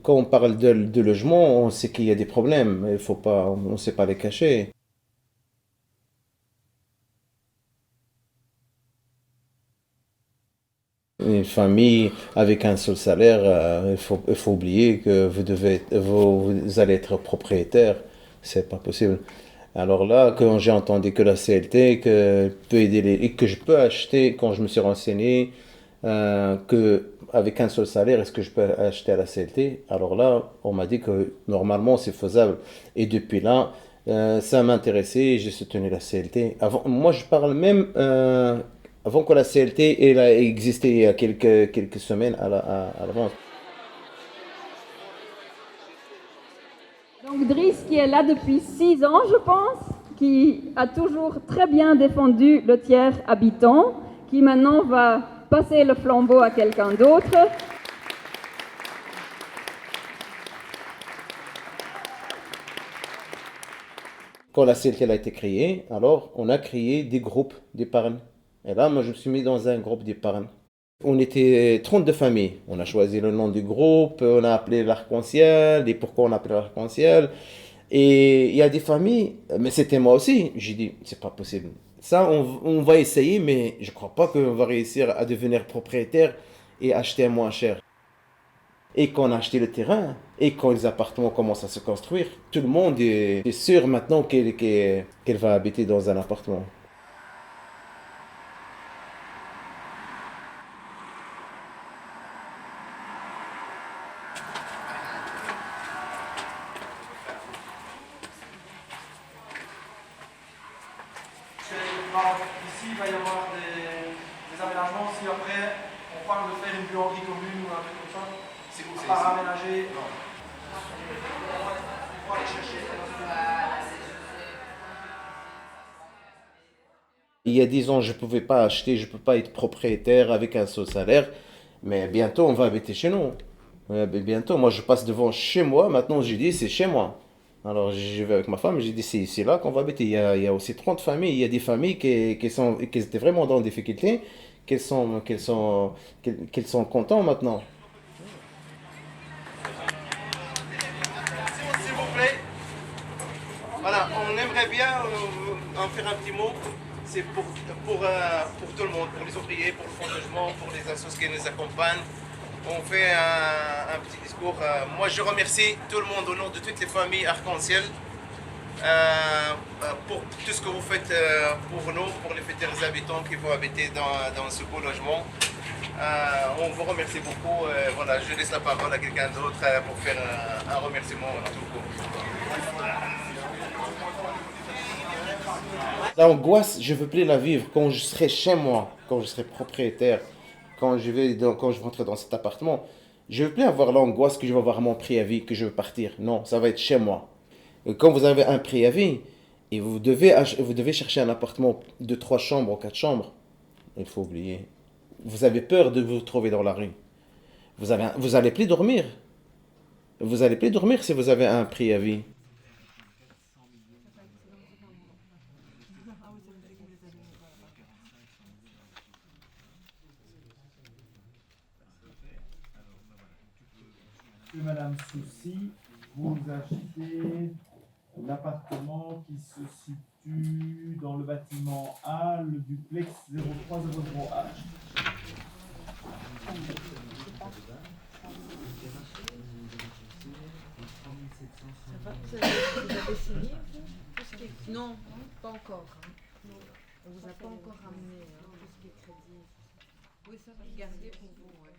Quand on parle de logement, on sait qu'il y a des problèmes. Il faut pas, on ne sait pas les cacher. Une famille avec un seul salaire, il faut oublier que vous allez être propriétaire. C'est pas possible. Alors là, quand j'ai entendu que la CLT que peut aider et que je peux acheter, quand je me suis renseigné, que avec un seul salaire, est-ce que je peux acheter à la CLT? Alors là, on m'a dit que normalement c'est faisable. Et depuis là, ça m'intéressait, j'ai soutenu la CLT. Avant, moi, je parle même avant que la CLT elle a existé il y a quelques semaines à l'avance. Donc Driss qui est là depuis 6 ans, je pense, qui a toujours très bien défendu le tiers habitant, qui maintenant va passer le flambeau à quelqu'un d'autre. Quand la CLT elle a été créée, alors on a créé des groupes d'épargne. Et là, moi, je me suis mis dans un groupe d'épargne. On était 32 familles. On a choisi le nom du groupe, on a appelé l'arc-en-ciel, et pourquoi on a appelé l'arc-en-ciel. Et il y a des familles, mais c'était moi aussi. J'ai dit, c'est pas possible. Ça, on va essayer, mais je crois pas qu'on va réussir à devenir propriétaire et acheter moins cher. Et quand on a acheté le terrain, et quand les appartements commencent à se construire, tout le monde est sûr maintenant qu'elle va habiter dans un appartement. Ici, il va y avoir des aménagements. Si après, on parle de faire une buanderie commune ou un truc comme ça, c'est où? Pas raménager. Non. On va aller chercher. Il y a 10 ans, je ne pouvais pas acheter, je ne peux pas être propriétaire avec un seul salaire. Mais bientôt, on va habiter chez nous. Bientôt, moi, je passe devant chez moi. Maintenant, j'ai dit, c'est chez moi. Alors, je vais avec ma femme, j'ai dit, c'est ici là qu'on va habiter. Il y a aussi 30 familles. Il y a des familles qui étaient vraiment dans des difficultés, qu'elles sont contents maintenant. S'il vous plaît, voilà, on aimerait bien en faire un petit mot. C'est pour tout le monde, pour les ouvriers, pour le fonds de logement, pour les associations qui nous accompagnent. On fait un petit discours. Moi, je remercie tout le monde au nom de toutes les familles Arc-en-Ciel pour tout ce que vous faites pour nous, pour les futurs habitants qui vont habiter dans ce beau logement. On vous remercie beaucoup. Voilà, je laisse la parole à quelqu'un d'autre pour faire un remerciement tout court. L'angoisse, je ne veux plus la vivre quand je serai chez moi, quand je serai propriétaire, quand je vais rentrer dans cet appartement. Je ne veux plus avoir l'angoisse que je vais avoir mon préavis, que je veux partir. Non, ça va être chez moi. Et quand vous avez un préavis et vous devez chercher un appartement de 3 chambres ou 4 chambres, il faut oublier. Vous avez peur de vous trouver dans la rue. Vous allez plus dormir. Vous allez plus dormir si vous avez un préavis. Monsieur et Madame Soucy, vous achetez l'appartement qui se situe dans le bâtiment A, le duplex 0300H. Vous avez signé, vous tout ce qui est... Non, pas encore. Hein. Non. On vous a pas encore ramené tout ce qui est crédit. Oui, ça va garder pour vous. Ouais.